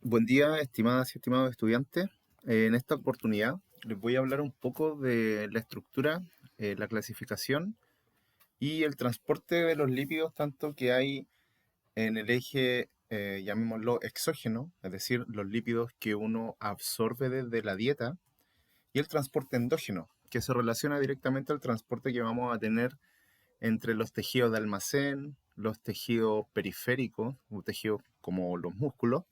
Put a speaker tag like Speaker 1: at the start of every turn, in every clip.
Speaker 1: Buen día, estimadas y estimados estudiantes. En esta oportunidad les voy a hablar un poco de la estructura, la clasificación y el transporte de los lípidos, tanto que hay en el eje, llamémoslo exógeno, es decir, los lípidos que uno absorbe desde la dieta, y el transporte endógeno, que se relaciona directamente al transporte que vamos a tener entre los tejidos de almacén, los tejidos periféricos, o tejidos como los músculos,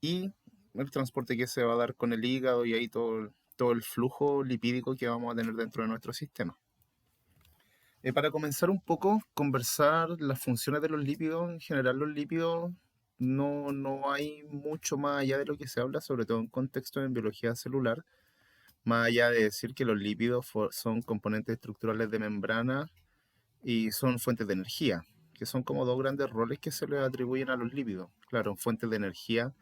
Speaker 1: y el transporte que se va a dar con el hígado y ahí todo el flujo lipídico que vamos a tener dentro de nuestro sistema. Para comenzar un poco, conversar las funciones de los lípidos. En general, los lípidos no hay mucho más allá de lo que se habla, sobre todo en contexto en biología celular, más allá de decir que los lípidos son componentes estructurales de membrana y son fuentes de energía, que son como dos grandes roles que se les atribuyen a los lípidos. Claro, fuentes de energía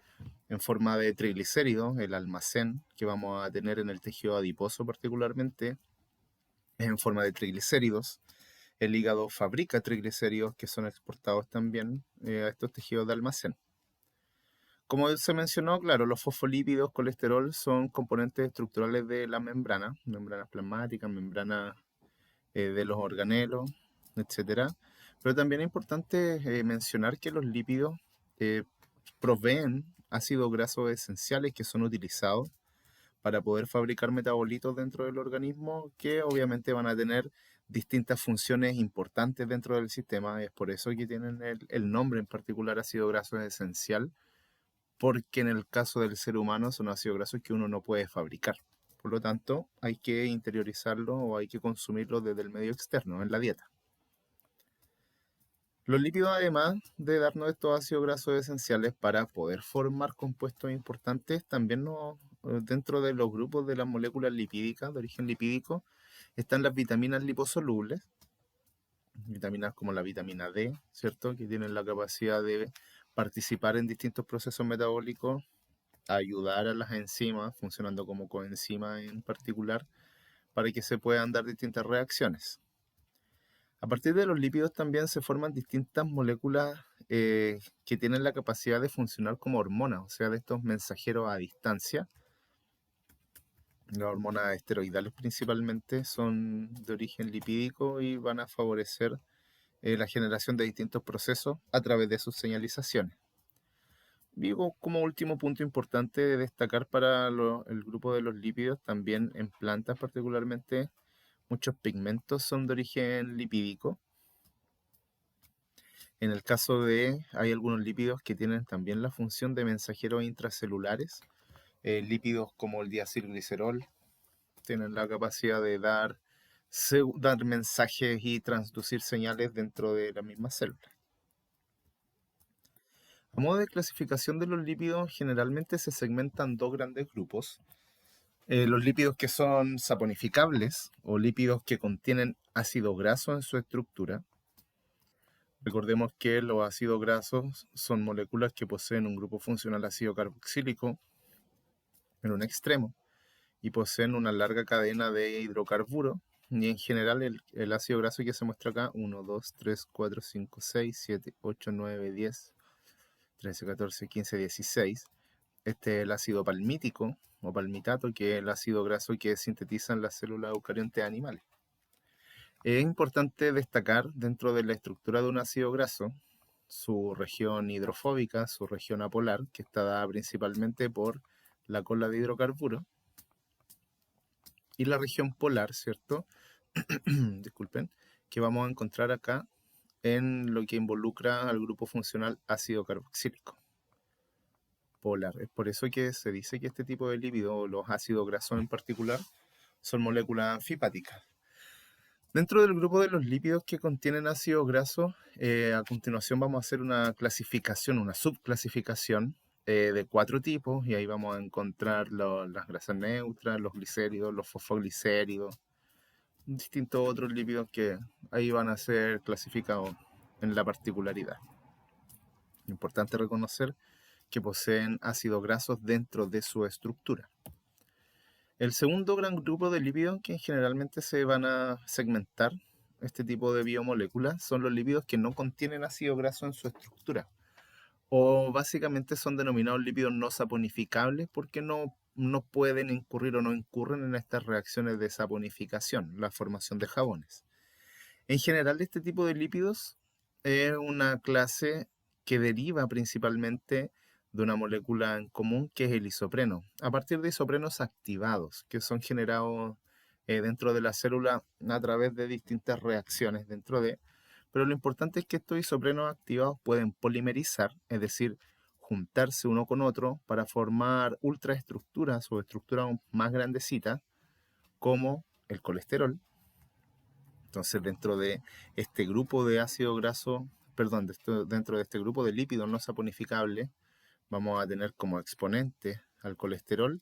Speaker 1: en forma de triglicéridos, el almacén que vamos a tener en el tejido adiposo particularmente, es en forma de triglicéridos. El hígado fabrica triglicéridos que son exportados también a estos tejidos de almacén. Como se mencionó, claro, los fosfolípidos, colesterol son componentes estructurales de la membrana, membranas plasmáticas, membranas de los organelos, etcétera. Pero también es importante mencionar que los lípidos eh, proveen ácidos grasos esenciales que son utilizados para poder fabricar metabolitos dentro del organismo que obviamente van a tener distintas funciones importantes dentro del sistema. Es por eso que tienen el nombre en particular ácido graso esencial, porque en el caso del ser humano son ácidos grasos que uno no puede fabricar. Por lo tanto, hay que interiorizarlo o hay que consumirlo desde el medio externo, en la dieta. Los lípidos, además de darnos estos ácidos grasos esenciales para poder formar compuestos importantes, también dentro de los grupos de las moléculas lipídicas de origen lipídico están las vitaminas liposolubles, vitaminas como la vitamina D, ¿cierto? Que tienen la capacidad de participar en distintos procesos metabólicos, ayudar a las enzimas, funcionando como coenzimas en particular, para que se puedan dar distintas reacciones. A partir de los lípidos también se forman distintas moléculas que tienen la capacidad de funcionar como hormonas, o sea, de estos mensajeros a distancia. Las hormonas esteroidales principalmente son de origen lipídico y van a favorecer la generación de distintos procesos a través de sus señalizaciones. Digo, como último punto importante de destacar para el grupo de los lípidos, también en plantas particularmente, muchos pigmentos son de origen lipídico. En el caso de, hay algunos lípidos que tienen también la función de mensajeros intracelulares. Lípidos como el diacilglicerol tienen la capacidad de dar mensajes y transducir señales dentro de la misma célula. A modo de clasificación de los lípidos, generalmente se segmentan dos grandes grupos. Los lípidos que son saponificables o lípidos que contienen ácido graso en su estructura. Recordemos que los ácidos grasos son moléculas que poseen un grupo funcional ácido carboxílico en un extremo y poseen una larga cadena de hidrocarburos. Y en general el ácido graso que se muestra acá, 1, 2, 3, 4, 5, 6, 7, 8, 9, 10, 13, 14, 15, 16. Este es el ácido palmítico o palmitato, que es el ácido graso que sintetizan las células eucariontes animales. Es importante destacar dentro de la estructura de un ácido graso su región hidrofóbica, su región apolar, que está dada principalmente por la cola de hidrocarburos, y la región polar, ¿cierto? Disculpen, que vamos a encontrar acá en lo que involucra al grupo funcional ácido carboxílico polar. Es por eso que se dice que este tipo de lípidos, los ácidos grasos en particular, son moléculas anfipáticas. Dentro del grupo de los lípidos que contienen ácidos grasos, a continuación vamos a hacer una clasificación, una subclasificación de 4 tipos, y ahí vamos a encontrar las grasas neutras, los glicéridos, los fosfoglicéridos, distintos otros lípidos que ahí van a ser clasificados en la particularidad. Importante reconocer que poseen ácidos grasos dentro de su estructura. El segundo gran grupo de lípidos que generalmente se van a segmentar este tipo de biomoléculas son los lípidos que no contienen ácido graso en su estructura. o básicamente son denominados lípidos no saponificables porque no pueden incurrir o no incurren en estas reacciones de saponificación, la formación de jabones. En general, este tipo de lípidos es una clase que deriva principalmente de una molécula en común que es el isopreno, a partir de isoprenos activados, que son generados dentro de la célula a través de distintas reacciones dentro de... Pero lo importante es que estos isoprenos activados pueden polimerizar, es decir, juntarse uno con otro para formar ultraestructuras o estructuras más grandecitas, como el colesterol. Entonces, dentro de este grupo de ácido graso, perdón, dentro de este grupo de lípidos no saponificables, vamos a tener como exponente al colesterol.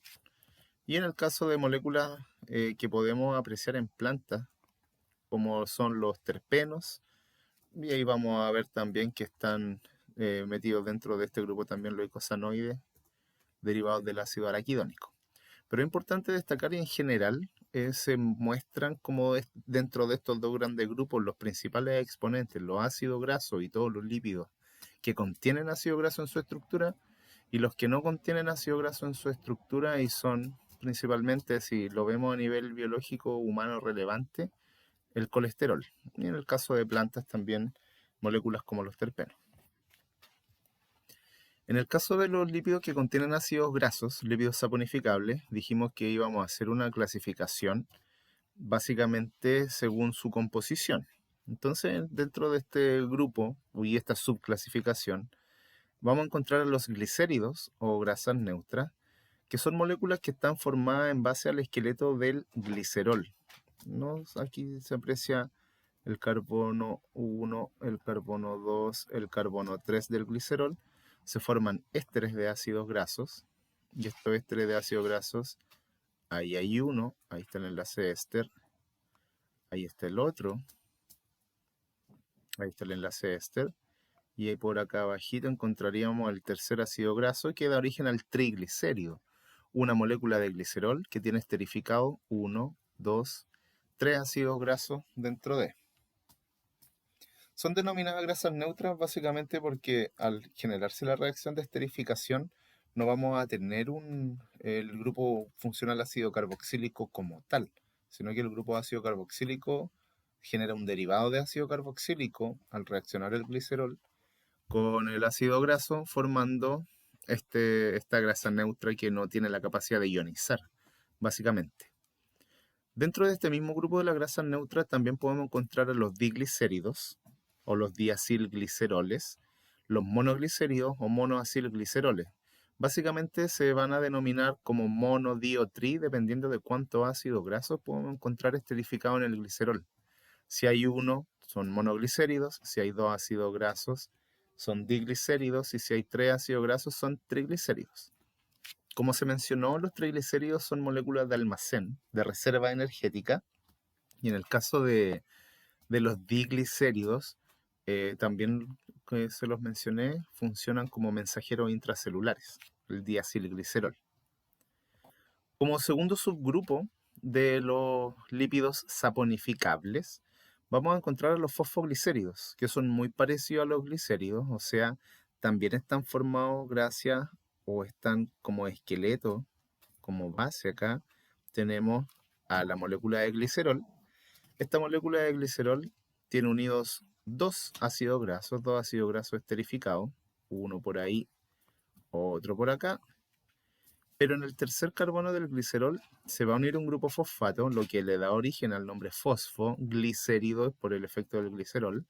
Speaker 1: Y en el caso de moléculas que podemos apreciar en plantas, como son los terpenos, y ahí vamos a ver también que están metidos dentro de este grupo también los eicosanoides derivados del ácido araquidónico. Pero es importante destacar y en general se muestran como dentro de estos dos grandes grupos los principales exponentes, los ácidos grasos y todos los lípidos que contienen ácido graso en su estructura y los que no contienen ácido graso en su estructura y son principalmente, si lo vemos a nivel biológico humano relevante, el colesterol. Y en el caso de plantas también moléculas como los terpenos. En el caso de los lípidos que contienen ácidos grasos, lípidos saponificables, dijimos que íbamos a hacer una clasificación básicamente según su composición. Entonces, dentro de este grupo y esta subclasificación, vamos a encontrar a los glicéridos o grasas neutras, que son moléculas que están formadas en base al esqueleto del glicerol. ¿No? Aquí se aprecia el carbono 1, el carbono 2, el carbono 3 del glicerol. Se forman ésteres de ácidos grasos, y estos ésteres de ácidos grasos, ahí hay uno, ahí está el enlace éster, ahí está el otro, ahí está el enlace éster, y ahí por acá abajito encontraríamos el tercer ácido graso que da origen al triglicérido, una molécula de glicerol que tiene esterificado 1, 2, 3 ácidos grasos dentro de. Son denominadas grasas neutras básicamente porque al generarse la reacción de esterificación no vamos a tener el grupo funcional ácido carboxílico como tal, sino que el grupo ácido carboxílico genera un derivado de ácido carboxílico al reaccionar el glicerol con el ácido graso formando esta grasa neutra que no tiene la capacidad de ionizar, básicamente. Dentro de este mismo grupo de las grasas neutras también podemos encontrar a los diglicéridos o los diacilgliceroles, los monoglicéridos o monoacilgliceroles. Básicamente se van a denominar como mono, di o tri dependiendo de cuántos ácidos grasos podemos encontrar esterificados en el glicerol. Si hay uno, son monoglicéridos; si hay dos ácidos grasos, son diglicéridos; y si hay tres ácidos grasos, son triglicéridos. Como se mencionó, los triglicéridos son moléculas de almacén, de reserva energética, y en el caso de los diglicéridos, también que se los mencioné, funcionan como mensajeros intracelulares, el diacilglicerol. Como segundo subgrupo de los lípidos saponificables, vamos a encontrar a los fosfoglicéridos, que son muy parecidos a los glicéridos, o sea, también están formados gracias o están como esqueleto, como base acá, tenemos a la molécula de glicerol. Esta molécula de glicerol tiene unidos dos ácidos grasos esterificados, uno por ahí, otro por acá. Pero en el tercer carbono del glicerol se va a unir un grupo fosfato, lo que le da origen al nombre fosfoglicérido por el efecto del glicerol.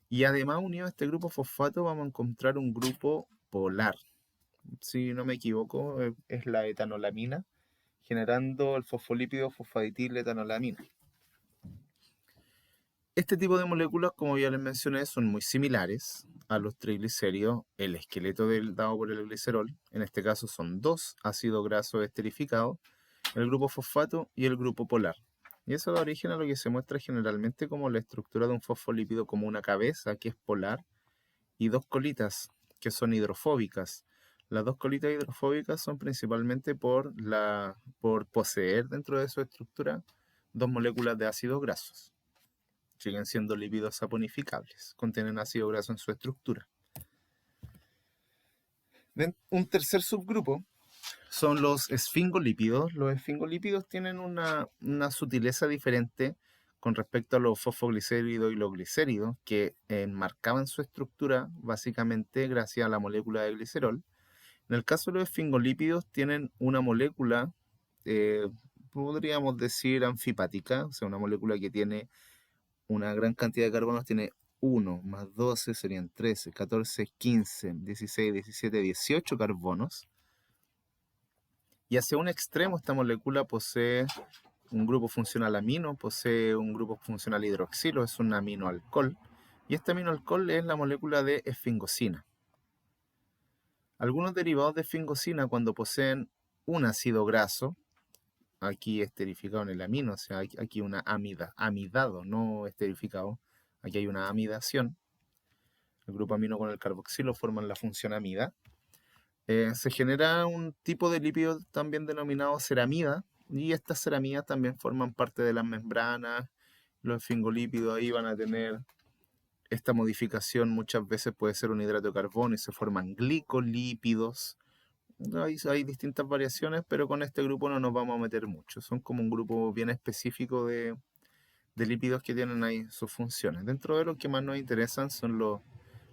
Speaker 1: Y además, unido a este grupo fosfato, vamos a encontrar un grupo polar. Si no me equivoco, es la etanolamina, generando el fosfolípido fosfatidiletoanolamina. Este tipo de moléculas, como ya les mencioné, son muy similares a los triglicéridos. El esqueleto dado por el glicerol, en este caso son dos ácidos grasos esterificados, el grupo fosfato y el grupo polar. Y eso da origen a lo que se muestra generalmente como la estructura de un fosfolípido, como una cabeza que es polar y dos colitas que son hidrofóbicas. Las dos colitas hidrofóbicas son principalmente por poseer dentro de su estructura dos moléculas de ácidos grasos. Siguen siendo lípidos saponificables, contienen ácido graso en su estructura. Un tercer subgrupo son los esfingolípidos. Los esfingolípidos tienen una sutileza diferente con respecto a los fosfoglicéridos y los glicéridos, que enmarcaban su estructura básicamente gracias a la molécula de glicerol. En el caso de los esfingolípidos tienen una molécula, eh, podríamos decir anfipática, o sea, una molécula que tiene una gran cantidad de carbonos, tiene 1 más 12 serían 13, 14, 15, 16, 17, 18 carbonos. Y hacia un extremo esta molécula posee un grupo funcional amino, posee un grupo funcional hidroxilo, es un aminoalcohol. Y este aminoalcohol es la molécula de esfingosina. Algunos derivados de esfingosina, cuando poseen un ácido graso, aquí esterificado en el amino, o sea, aquí una amidado, no esterificado, aquí hay una amidación. El grupo amino con el carboxilo forman la función amida. Se genera un tipo de lípido también denominado ceramida, y estas ceramidas también forman parte de las membranas. Los esfingolípidos ahí van a tener esta modificación, muchas veces puede ser un hidrato de carbono y se forman glicolípidos. Hay distintas variaciones, pero con este grupo no nos vamos a meter mucho. Son como un grupo bien específico de lípidos que tienen ahí sus funciones. Dentro de los que más nos interesan son los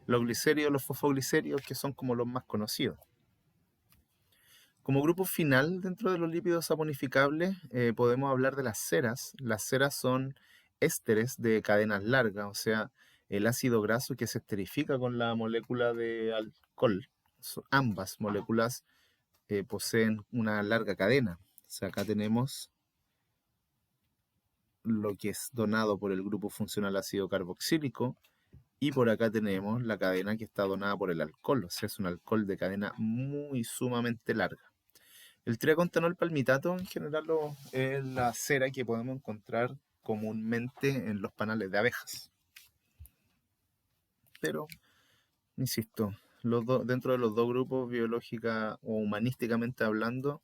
Speaker 1: glicéridos, los fosfoglicéridos, que son como los más conocidos. Como grupo final dentro de los lípidos saponificables, podemos hablar de las ceras. Las ceras son ésteres de cadenas largas, o sea, el ácido graso que se esterifica con la molécula de alcohol. Ambas moléculas poseen una larga cadena. O sea, acá tenemos lo que es donado por el grupo funcional ácido carboxílico, y por acá tenemos la cadena que está donada por el alcohol. O sea, es un alcohol de cadena muy sumamente larga. El triacontanol palmitato en general es la cera que podemos encontrar comúnmente en los panales de abejas. Pero, insisto, dentro de los dos grupos, biológica o humanísticamente hablando,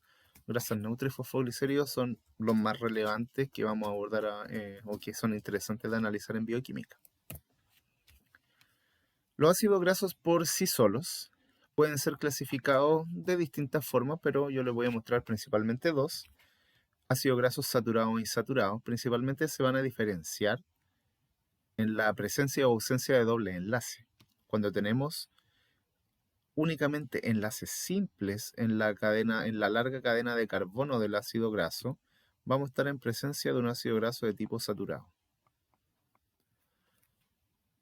Speaker 1: grasas neutras y fosfoglicéridos son los más relevantes que vamos a abordar o que son interesantes de analizar en bioquímica. Los ácidos grasos por sí solos pueden ser clasificados de distintas formas, pero yo les voy a mostrar principalmente dos. Ácidos grasos saturados e insaturados principalmente se van a diferenciar en la presencia o ausencia de doble enlace. Cuando tenemos únicamente enlaces simples en la larga cadena de carbono del ácido graso, vamos a estar en presencia de un ácido graso de tipo saturado.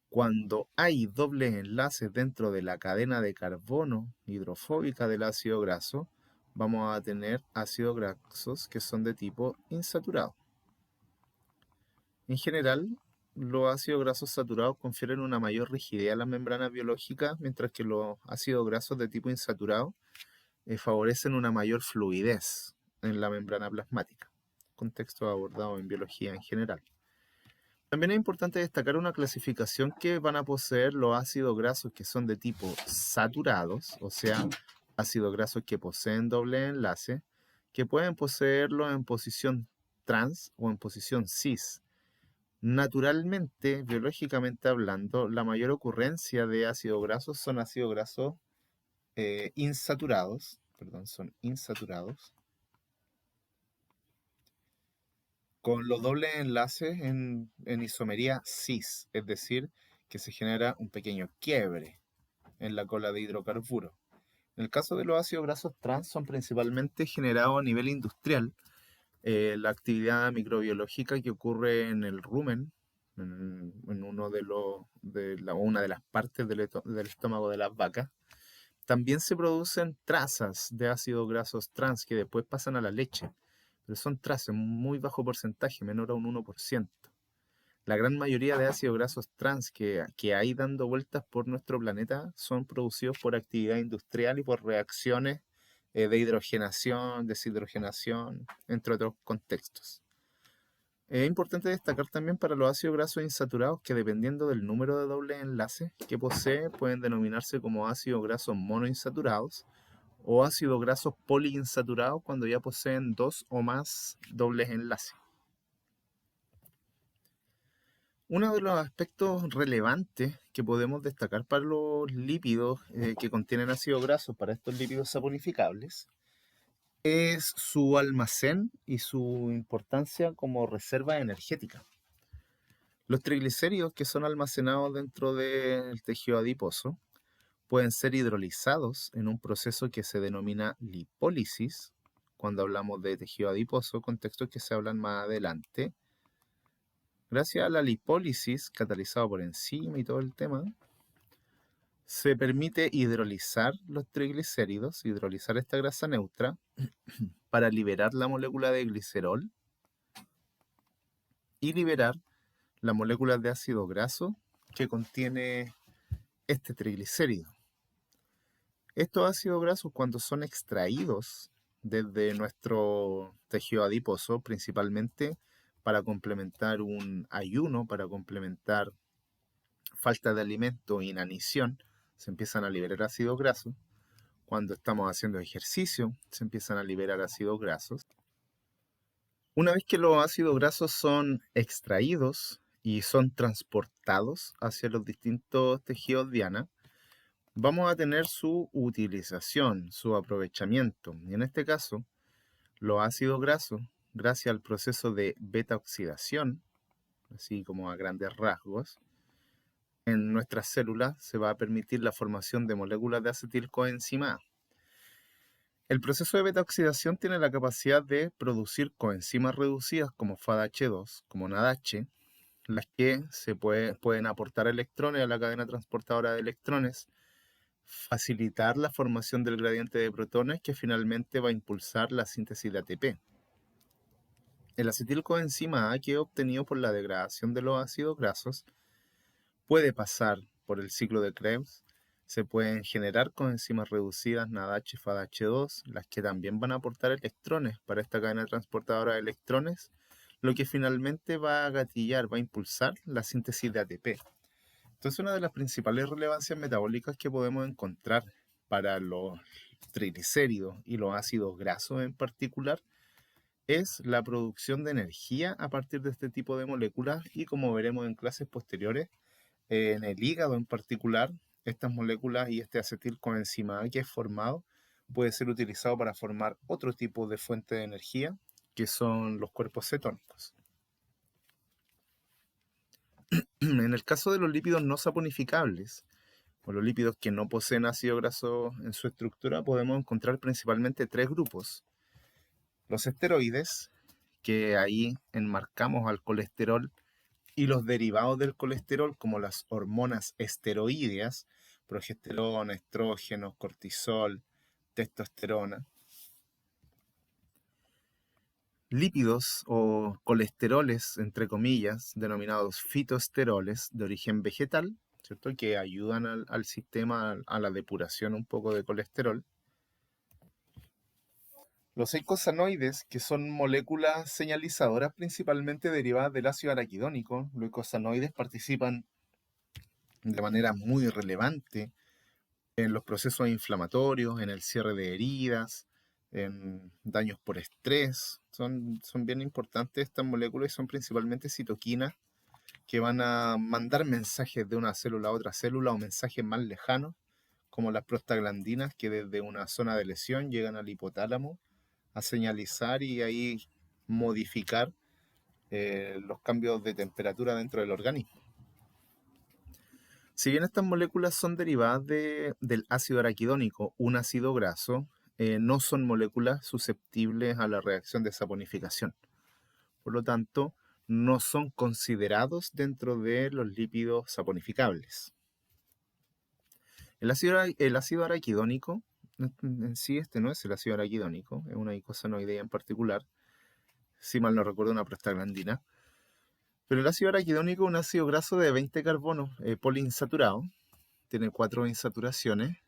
Speaker 1: Cuando hay dobles enlaces dentro de la cadena de carbono hidrofóbica del ácido graso, vamos a tener ácidos grasos que son de tipo insaturado. En general, los ácidos grasos saturados confieren una mayor rigidez a las membranas biológicas, mientras que los ácidos grasos de tipo insaturado favorecen una mayor fluidez en la membrana plasmática. Contexto abordado en biología en general. También es importante destacar una clasificación que van a poseer los ácidos grasos que son de tipo saturados, o sea, ácidos grasos que poseen doble enlace, que pueden poseerlo en posición trans o en posición cis. Naturalmente, biológicamente hablando, la mayor ocurrencia de ácidos grasos son ácidos grasos insaturados, son insaturados, con los dobles enlaces en isomería cis, es decir, que se genera un pequeño quiebre en la cola de hidrocarburo. En el caso de los ácidos grasos trans son principalmente generados a nivel industrial. La actividad microbiológica que ocurre en el rumen, en una de las partes del estómago de las vacas, también se producen trazas de ácidos grasos trans que después pasan a la leche, pero son trazas en muy bajo porcentaje, menor a un 1%. La gran mayoría de ácidos grasos trans que hay dando vueltas por nuestro planeta son producidos por actividad industrial y por reacciones de hidrogenación, deshidrogenación, entre otros contextos. Es importante destacar también para los ácidos grasos insaturados que dependiendo del número de dobles enlaces que posee, pueden denominarse como ácidos grasos monoinsaturados o ácidos grasos poliinsaturados cuando ya poseen dos o más dobles enlaces. Uno de los aspectos relevantes que podemos destacar para los lípidos que contienen ácido graso, para estos lípidos saponificables, es su almacén y su importancia como reserva energética. Los triglicéridos que son almacenados dentro del tejido adiposo pueden ser hidrolizados en un proceso que se denomina lipólisis, cuando hablamos de tejido adiposo, contextos que se hablan más adelante. Gracias a la lipólisis, catalizado por enzima y todo el tema, se permite hidrolizar los triglicéridos, hidrolizar esta grasa neutra, para liberar la molécula de glicerol y liberar la molécula de ácido graso que contiene este triglicérido. Estos ácidos grasos, cuando son extraídos desde nuestro tejido adiposo, principalmente para complementar un ayuno, para complementar falta de alimento, inanición, se empiezan a liberar ácidos grasos. Cuando estamos haciendo ejercicio, se empiezan a liberar ácidos grasos. Una vez que los ácidos grasos son extraídos y son transportados hacia los distintos tejidos diana, vamos a tener su utilización, su aprovechamiento. Y en este caso, los ácidos grasos, gracias al proceso de beta-oxidación, así como a grandes rasgos, en nuestras células se va a permitir la formación de moléculas de acetilcoenzima A. El proceso de beta-oxidación tiene la capacidad de producir coenzimas reducidas como FADH2, como NADH, las que pueden aportar electrones a la cadena transportadora de electrones, facilitar la formación del gradiente de protones que finalmente va a impulsar la síntesis de ATP. El acetilcoenzima A, que es obtenido por la degradación de los ácidos grasos, puede pasar por el ciclo de Krebs. Se pueden generar coenzimas reducidas NADH y FADH2, las que también van a aportar electrones para esta cadena transportadora de electrones, lo que finalmente va a gatillar, va a impulsar la síntesis de ATP. Entonces, una de las principales relevancias metabólicas que podemos encontrar para los triglicéridos y los ácidos grasos en particular es la producción de energía a partir de este tipo de moléculas, y como veremos en clases posteriores, en el hígado en particular, estas moléculas y este acetilcoenzima A que es formado puede ser utilizado para formar otro tipo de fuente de energía, que son los cuerpos cetónicos. En el caso de los lípidos no saponificables, o los lípidos que no poseen ácido graso en su estructura, podemos encontrar principalmente tres grupos. Los esteroides, que ahí enmarcamos al colesterol y los derivados del colesterol, como las hormonas esteroídeas, progesterona, estrógenos, cortisol, testosterona. Lípidos o colesteroles, entre comillas, denominados fitoesteroles de origen vegetal, ¿cierto? Que ayudan al sistema, a la depuración un poco de colesterol. Los eicosanoides, que son moléculas señalizadoras principalmente derivadas del ácido araquidónico. Los eicosanoides participan de manera muy relevante en los procesos inflamatorios, en el cierre de heridas, en daños por estrés. Son bien importantes estas moléculas y son principalmente citoquinas que van a mandar mensajes de una célula a otra célula, o mensajes más lejanos, como las prostaglandinas, que desde una zona de lesión llegan al hipotálamo a señalizar y ahí modificar los cambios de temperatura dentro del organismo. Si bien estas moléculas son derivadas del ácido araquidónico, un ácido graso, no son moléculas susceptibles a la reacción de saponificación. Por lo tanto, no son considerados dentro de los lípidos saponificables. El ácido araquidónico, en sí este no es el ácido araquidónico, es una eicosanoidea en particular, si mal no recuerdo una prostaglandina. Pero el ácido araquidónico es un ácido graso de 20 carbonos poliinsaturado, tiene 4 insaturaciones,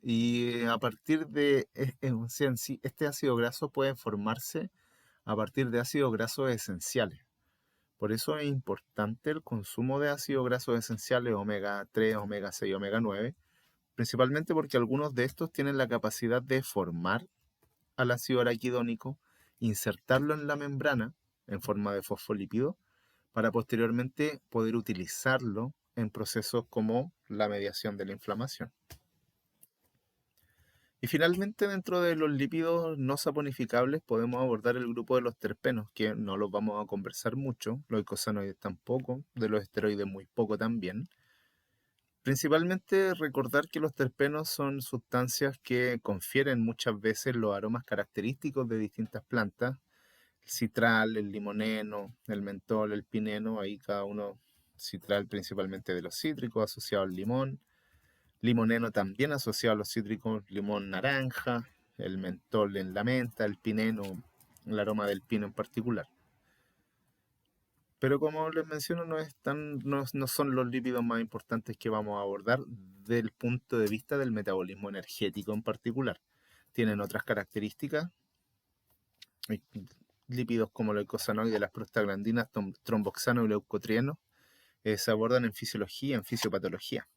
Speaker 1: y a partir de, en sí, este ácido graso puede formarse a partir de ácidos grasos esenciales. Por eso es importante el consumo de ácidos grasos esenciales omega 3, omega 6, omega 9, principalmente porque algunos de estos tienen la capacidad de formar al ácido araquidónico, insertarlo en la membrana en forma de fosfolípido, para posteriormente poder utilizarlo en procesos como la mediación de la inflamación. Y finalmente, dentro de los lípidos no saponificables podemos abordar el grupo de los terpenos, que no los vamos a conversar mucho, los eicosanoides tampoco, de los esteroides muy poco también. Principalmente recordar que los terpenos son sustancias que confieren muchas veces los aromas característicos de distintas plantas, el citral, el limoneno, el mentol, el pineno, ahí cada uno, citral principalmente de los cítricos asociado al limón, limoneno también asociado a los cítricos, limón naranja, el mentol en la menta, el pineno, el aroma del pino en particular. Pero como les menciono, no son los lípidos más importantes que vamos a abordar desde el punto de vista del metabolismo energético en particular. Tienen otras características, hay lípidos como los eicosanoides, las prostaglandinas, tromboxano y leucotrieno, se abordan en fisiología, en fisiopatología.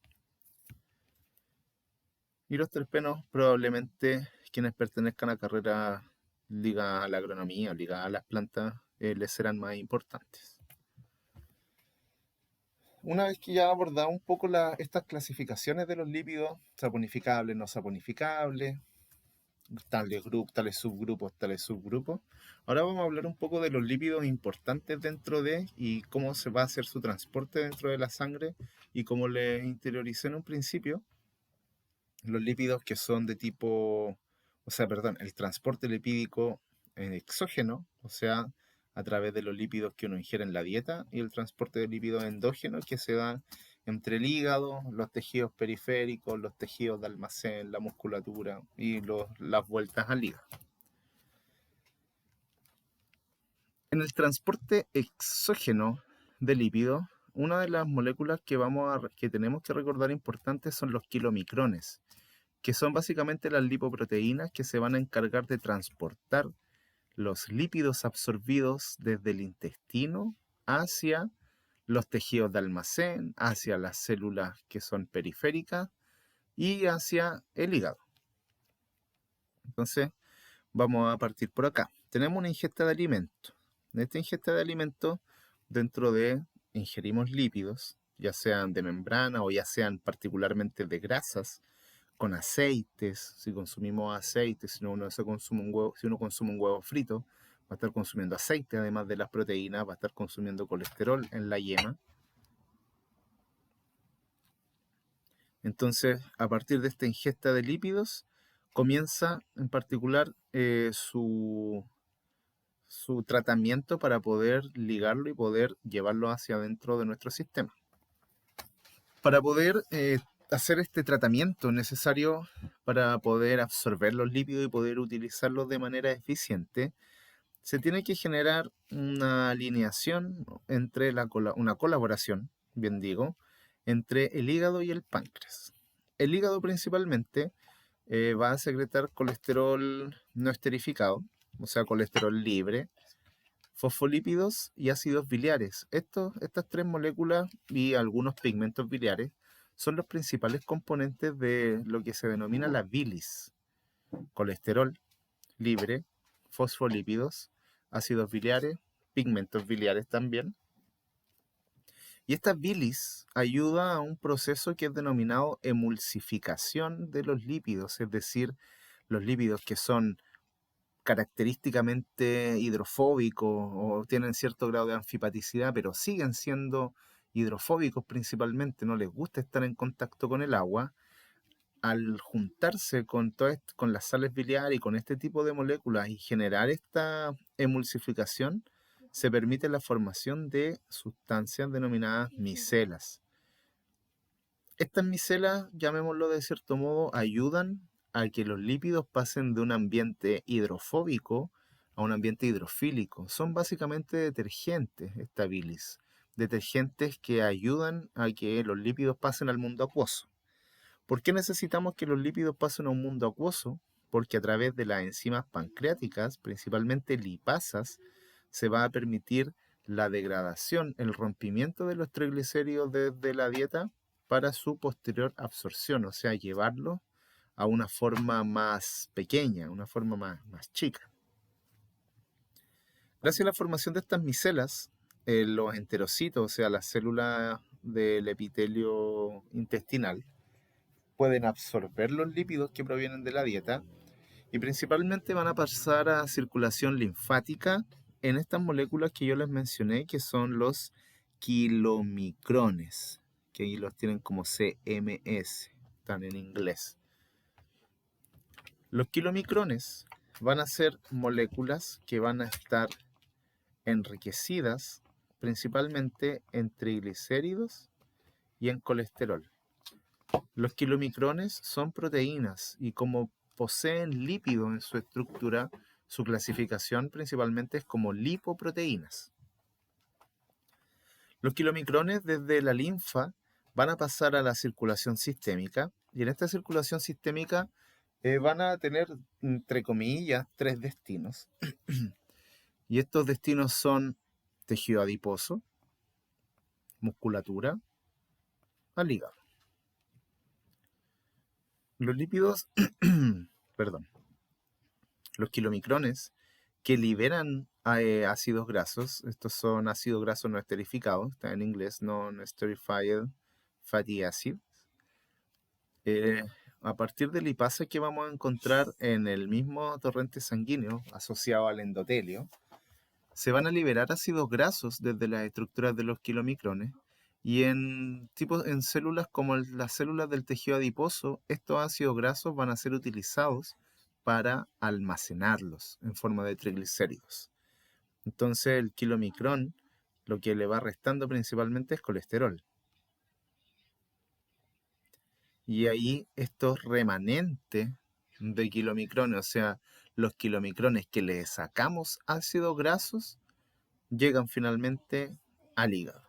Speaker 1: Y los terpenos, probablemente quienes pertenezcan a carreras ligadas a la agronomía o ligadas a las plantas, les serán más importantes. Una vez que ya abordado un poco estas clasificaciones de los lípidos, saponificables, no saponificables, tales subgrupos, ahora vamos a hablar un poco de los lípidos importantes dentro de y cómo se va a hacer su transporte dentro de la sangre y como les interioricé en un principio, los lípidos que son de tipo, el transporte lipídico exógeno, o sea, a través de los lípidos que uno ingiere en la dieta, y el transporte de lípidos endógenos que se da entre el hígado, los tejidos periféricos, los tejidos de almacén, la musculatura y las vueltas al hígado. En el transporte exógeno de lípidos, una de las moléculas que tenemos que recordar importantes son los kilomicrones, que son básicamente las lipoproteínas que se van a encargar de transportar los lípidos absorbidos desde el intestino hacia los tejidos de almacén, hacia las células que son periféricas y hacia el hígado. Entonces, vamos a partir por acá. Tenemos una ingesta de alimentos. En esta ingesta de alimentos, ingerimos lípidos, ya sean de membrana o ya sean particularmente de grasas, con aceites. Si consumimos aceites, si uno consume un huevo frito, va a estar consumiendo aceite, además de las proteínas, va a estar consumiendo colesterol en la yema. Entonces, a partir de esta ingesta de lípidos, comienza en particular su tratamiento para poder ligarlo y poder llevarlo hacia adentro de nuestro sistema. Para poder hacer este tratamiento necesario para poder absorber los lípidos y poder utilizarlos de manera eficiente, se tiene que generar una alineación entre una colaboración, bien digo, entre el hígado y el páncreas. El hígado principalmente va a secretar colesterol no esterificado, o sea, colesterol libre, fosfolípidos y ácidos biliares. Estas tres moléculas y algunos pigmentos biliares son los principales componentes de lo que se denomina la bilis. Colesterol libre, fosfolípidos, ácidos biliares, pigmentos biliares también. Y esta bilis ayuda a un proceso que es denominado emulsificación de los lípidos, es decir, los lípidos que son característicamente hidrofóbicos o tienen cierto grado de anfipaticidad, pero siguen siendo hidrofóbicos principalmente, no les gusta estar en contacto con el agua. Al juntarse con las sales biliares y con este tipo de moléculas y generar esta emulsificación, se permite la formación de sustancias denominadas micelas. Estas micelas, llamémoslo de cierto modo, ayudan a que los lípidos pasen de un ambiente hidrofóbico a un ambiente hidrofílico. Son básicamente detergentes, esta bilis. Detergentes que ayudan a que los lípidos pasen al mundo acuoso. ¿Por qué necesitamos que los lípidos pasen a un mundo acuoso? Porque a través de las enzimas pancreáticas, principalmente lipasas, se va a permitir la degradación, el rompimiento de los triglicéridos de la dieta para su posterior absorción, o sea, llevarlo a una forma más pequeña, una forma más chica. Gracias a la formación de estas micelas, los enterocitos, o sea, las células del epitelio intestinal, pueden absorber los lípidos que provienen de la dieta y principalmente van a pasar a circulación linfática en estas moléculas que yo les mencioné, que son los kilomicrones, que ahí los tienen como CMS, están en inglés. Los kilomicrones van a ser moléculas que van a estar enriquecidas principalmente en triglicéridos y en colesterol. Los kilomicrones son proteínas y como poseen lípido en su estructura, su clasificación principalmente es como lipoproteínas. Los kilomicrones desde la linfa van a pasar a la circulación sistémica y en esta circulación sistémica van a tener, entre comillas, tres destinos. Y estos destinos son tejido adiposo, musculatura, al hígado. Los lípidos, perdón, los kilomicrones que liberan ácidos grasos, estos son ácidos grasos no esterificados, está en inglés, non-esterified fatty acids. A partir de lipasa que vamos a encontrar en el mismo torrente sanguíneo asociado al endotelio, se van a liberar ácidos grasos desde las estructuras de los kilomicrones y en células como las células del tejido adiposo, estos ácidos grasos van a ser utilizados para almacenarlos en forma de triglicéridos. Entonces el kilomicrón lo que le va restando principalmente es colesterol. Y ahí estos remanentes de kilomicrones, o sea, los kilomicrones que le sacamos ácidos grasos, llegan finalmente al hígado.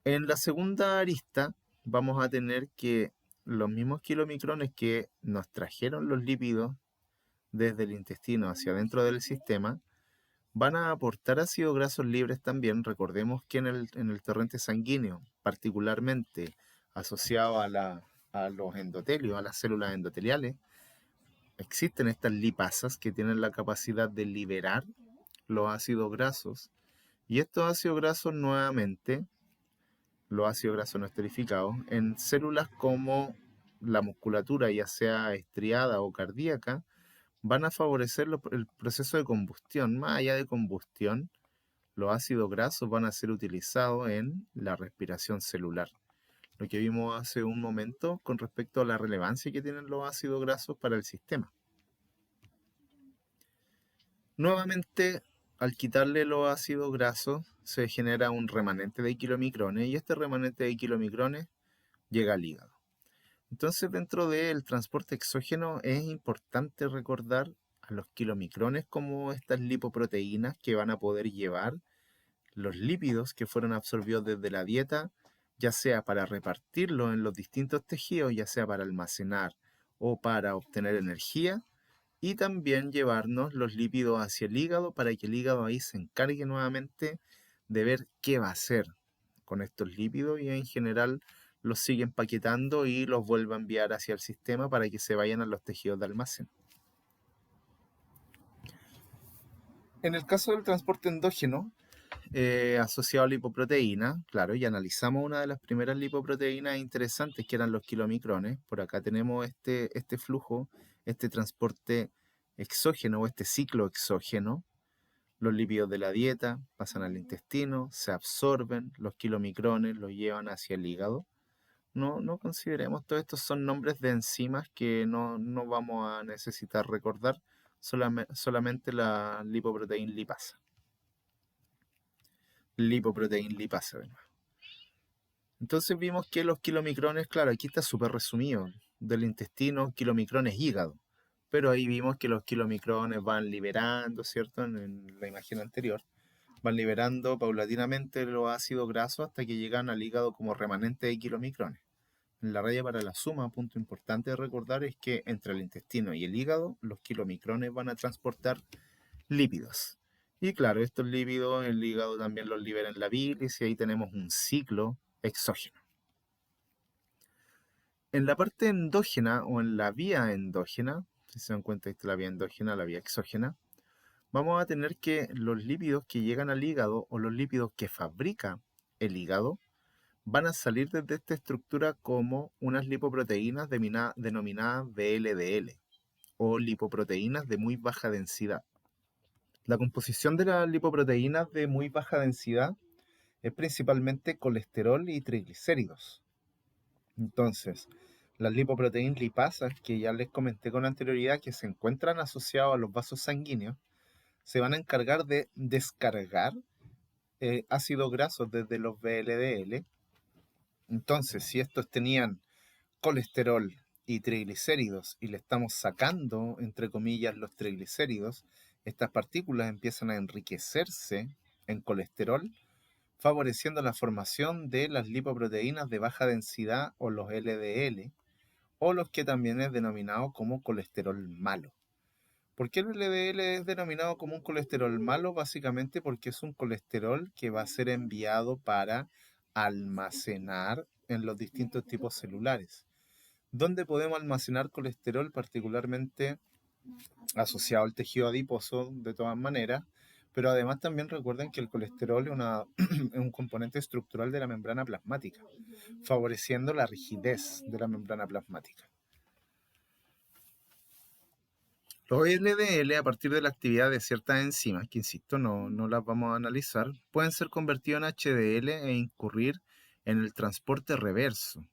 Speaker 1: En la segunda arista vamos a tener que los mismos kilomicrones que nos trajeron los lípidos desde el intestino hacia dentro del sistema van a aportar ácidos grasos libres también. Recordemos que en el torrente sanguíneo, particularmente asociado a los endotelios, a las células endoteliales, existen estas lipasas que tienen la capacidad de liberar los ácidos grasos. Y estos ácidos grasos nuevamente, los ácidos grasos no esterificados, en células como la musculatura, ya sea estriada o cardíaca, van a favorecer el proceso de combustión. Más allá de combustión, los ácidos grasos van a ser utilizados en la respiración celular. Lo que vimos hace un momento con respecto a la relevancia que tienen los ácidos grasos para el sistema. Nuevamente, al quitarle los ácidos grasos, se genera un remanente de kilomicrones y este remanente de kilomicrones llega al hígado. Entonces, dentro del transporte exógeno es importante recordar a los kilomicrones como estas lipoproteínas que van a poder llevar los lípidos que fueron absorbidos desde la dieta, ya sea para repartirlos en los distintos tejidos, ya sea para almacenar o para obtener energía, y también llevarnos los lípidos hacia el hígado para que el hígado ahí se encargue nuevamente de ver qué va a hacer con estos lípidos y en general los sigue empaquetando y los vuelve a enviar hacia el sistema para que se vayan a los tejidos de almacén. En el caso del transporte endógeno, asociado a lipoproteína, claro, y analizamos una de las primeras lipoproteínas interesantes que eran los kilomicrones. Por acá tenemos este flujo, este transporte exógeno o este ciclo exógeno. Los lípidos de la dieta pasan al intestino, se absorben, los kilomicrones los llevan hacia el hígado. No consideremos, todos estos son nombres de enzimas que no vamos a necesitar recordar, solamente la lipoproteína lipasa. Lipoproteína lipasa, ¿verdad? Entonces vimos que los kilomicrones, claro, aquí está súper resumido, del intestino, kilomicrones hígado, pero ahí vimos que los kilomicrones van liberando, ¿cierto? En la imagen anterior, van liberando paulatinamente los ácidos grasos hasta que llegan al hígado como remanente de kilomicrones. En la raya para la suma, punto importante de recordar es que entre el intestino y el hígado, los kilomicrones van a transportar lípidos. Y claro, estos lípidos el hígado también los libera en la bilis y ahí tenemos un ciclo exógeno. En la parte endógena o en la vía endógena, si se dan cuenta, esta es la vía endógena, la vía exógena, vamos a tener que los lípidos que llegan al hígado o los lípidos que fabrica el hígado van a salir desde esta estructura como unas lipoproteínas denominadas VLDL o lipoproteínas de muy baja densidad. La composición de las lipoproteínas de muy baja densidad es principalmente colesterol y triglicéridos. Entonces, las lipoproteínas lipasas, que ya les comenté con anterioridad, que se encuentran asociados a los vasos sanguíneos, se van a encargar de descargar ácidos grasos desde los VLDL. Entonces, si estos tenían colesterol y triglicéridos y le estamos sacando, entre comillas, los triglicéridos, estas partículas empiezan a enriquecerse en colesterol, favoreciendo la formación de las lipoproteínas de baja densidad o los LDL, o los que también es denominado como colesterol malo. ¿Por qué el LDL es denominado como un colesterol malo? Básicamente porque es un colesterol que va a ser enviado para almacenar en los distintos tipos celulares. ¿Dónde podemos almacenar colesterol? Particularmente asociado al tejido adiposo de todas maneras, pero además también recuerden que el colesterol es un componente estructural de la membrana plasmática, favoreciendo la rigidez de la membrana plasmática. Los LDL, a partir de la actividad de ciertas enzimas, que insisto, no las vamos a analizar, pueden ser convertidos en HDL e incurrir en el transporte reverso.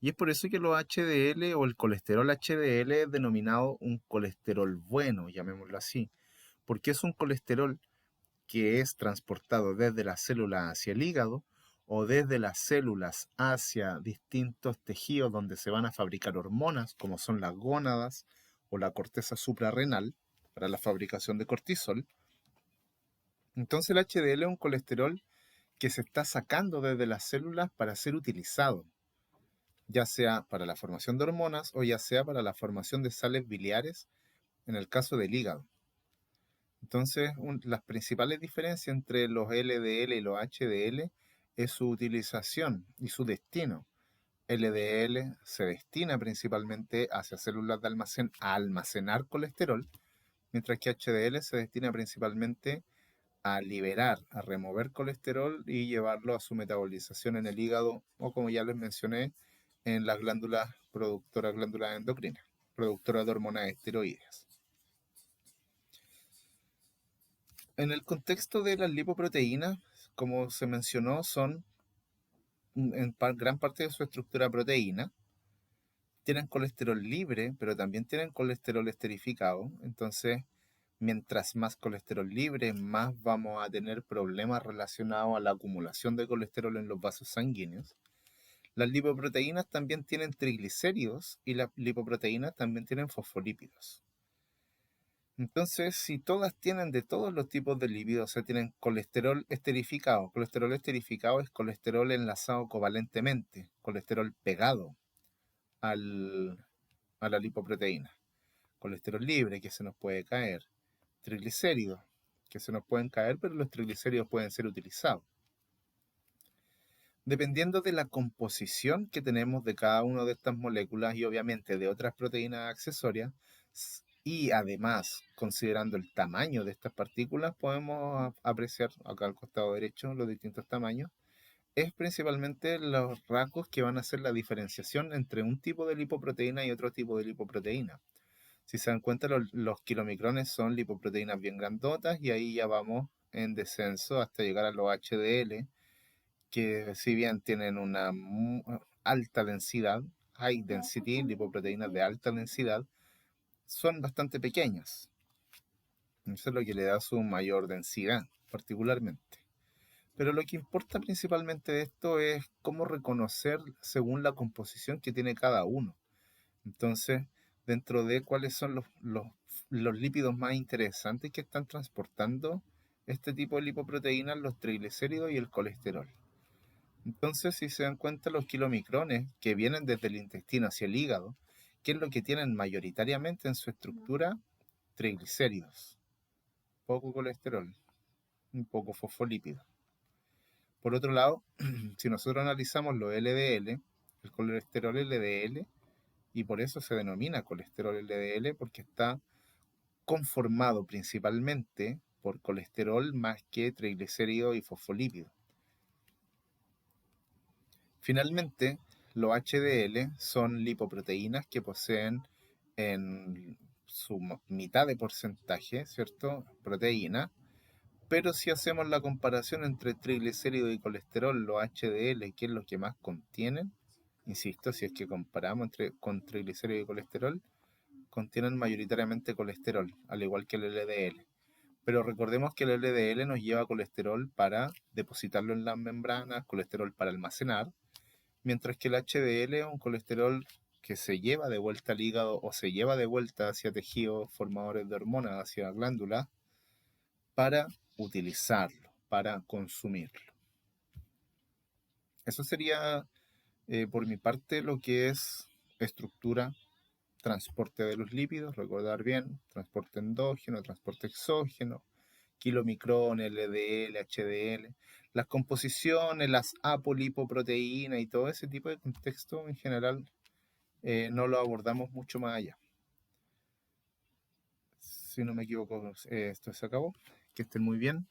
Speaker 1: Y es por eso que los HDL o el colesterol HDL es denominado un colesterol bueno, llamémoslo así, porque es un colesterol que es transportado desde las células hacia el hígado o desde las células hacia distintos tejidos donde se van a fabricar hormonas, como son las gónadas o la corteza suprarrenal, para la fabricación de cortisol. Entonces el HDL es un colesterol que se está sacando desde las células para ser utilizado, ya sea para la formación de hormonas o ya sea para la formación de sales biliares en el caso del hígado. Entonces, las principales diferencias entre los LDL y los HDL es su utilización y su destino. LDL se destina principalmente hacia células de almacén a almacenar colesterol, mientras que HDL se destina principalmente a liberar, a remover colesterol y llevarlo a su metabolización en el hígado o, como ya les mencioné, en las glándulas productoras, glándulas endocrinas, productoras de hormonas esteroides. En el contexto de las lipoproteínas, como se mencionó, son en gran parte de su estructura proteína. Tienen colesterol libre, pero también tienen colesterol esterificado. Entonces, mientras más colesterol libre, más vamos a tener problemas relacionados a la acumulación de colesterol en los vasos sanguíneos. Las lipoproteínas también tienen triglicéridos y las lipoproteínas también tienen fosfolípidos. Entonces, si todas tienen de todos los tipos de lípidos, o sea, tienen colesterol esterificado. Colesterol esterificado es colesterol enlazado covalentemente, colesterol pegado al, a la lipoproteína. Colesterol libre, que se nos puede caer. Triglicéridos, que se nos pueden caer, pero los triglicéridos pueden ser utilizados. Dependiendo de la composición que tenemos de cada una de estas moléculas y obviamente de otras proteínas accesorias, y además considerando el tamaño de estas partículas, podemos apreciar acá al costado derecho los distintos tamaños. Es principalmente los rasgos que van a hacer la diferenciación entre un tipo de lipoproteína y otro tipo de lipoproteína. Si se dan cuenta, los kilomicrones son lipoproteínas bien grandotas y ahí ya vamos en descenso hasta llegar a los HDL, que si bien tienen una alta densidad, high density, lipoproteínas de alta densidad, son bastante pequeñas. Eso es lo que le da su mayor densidad, particularmente. Pero lo que importa principalmente de esto es cómo reconocer según la composición que tiene cada uno. Entonces, dentro de cuáles son los lípidos más interesantes que están transportando este tipo de lipoproteínas, los triglicéridos y el colesterol. Entonces, si se dan cuenta, los kilomicrones que vienen desde el intestino hacia el hígado, ¿qué es lo que tienen mayoritariamente en su estructura? Triglicéridos, poco colesterol, un poco fosfolípido. Por otro lado, si nosotros analizamos los LDL, el colesterol LDL, y por eso se denomina colesterol LDL, porque está conformado principalmente por colesterol más que triglicéridos y fosfolípidos. Finalmente, los HDL son lipoproteínas que poseen en su mitad de porcentaje, ¿cierto? Proteína. Pero si hacemos la comparación entre triglicéridos y colesterol, los HDL, ¿qué es lo que más contienen? Insisto, si es que comparamos con triglicéridos y colesterol, contienen mayoritariamente colesterol, al igual que el LDL. Pero recordemos que el LDL nos lleva colesterol para depositarlo en las membranas, colesterol para almacenar, mientras que el HDL es un colesterol que se lleva de vuelta al hígado o se lleva de vuelta hacia tejidos formadores de hormonas, hacia glándulas, para utilizarlo, para consumirlo. Eso sería por mi parte lo que es estructura, transporte de los lípidos, recordar bien, transporte endógeno, transporte exógeno, kilomicrón, LDL, HDL, las composiciones, las apolipoproteínas y todo ese tipo de contexto en general no lo abordamos mucho más allá. Si no me equivoco, esto se acabó. Que estén muy bien.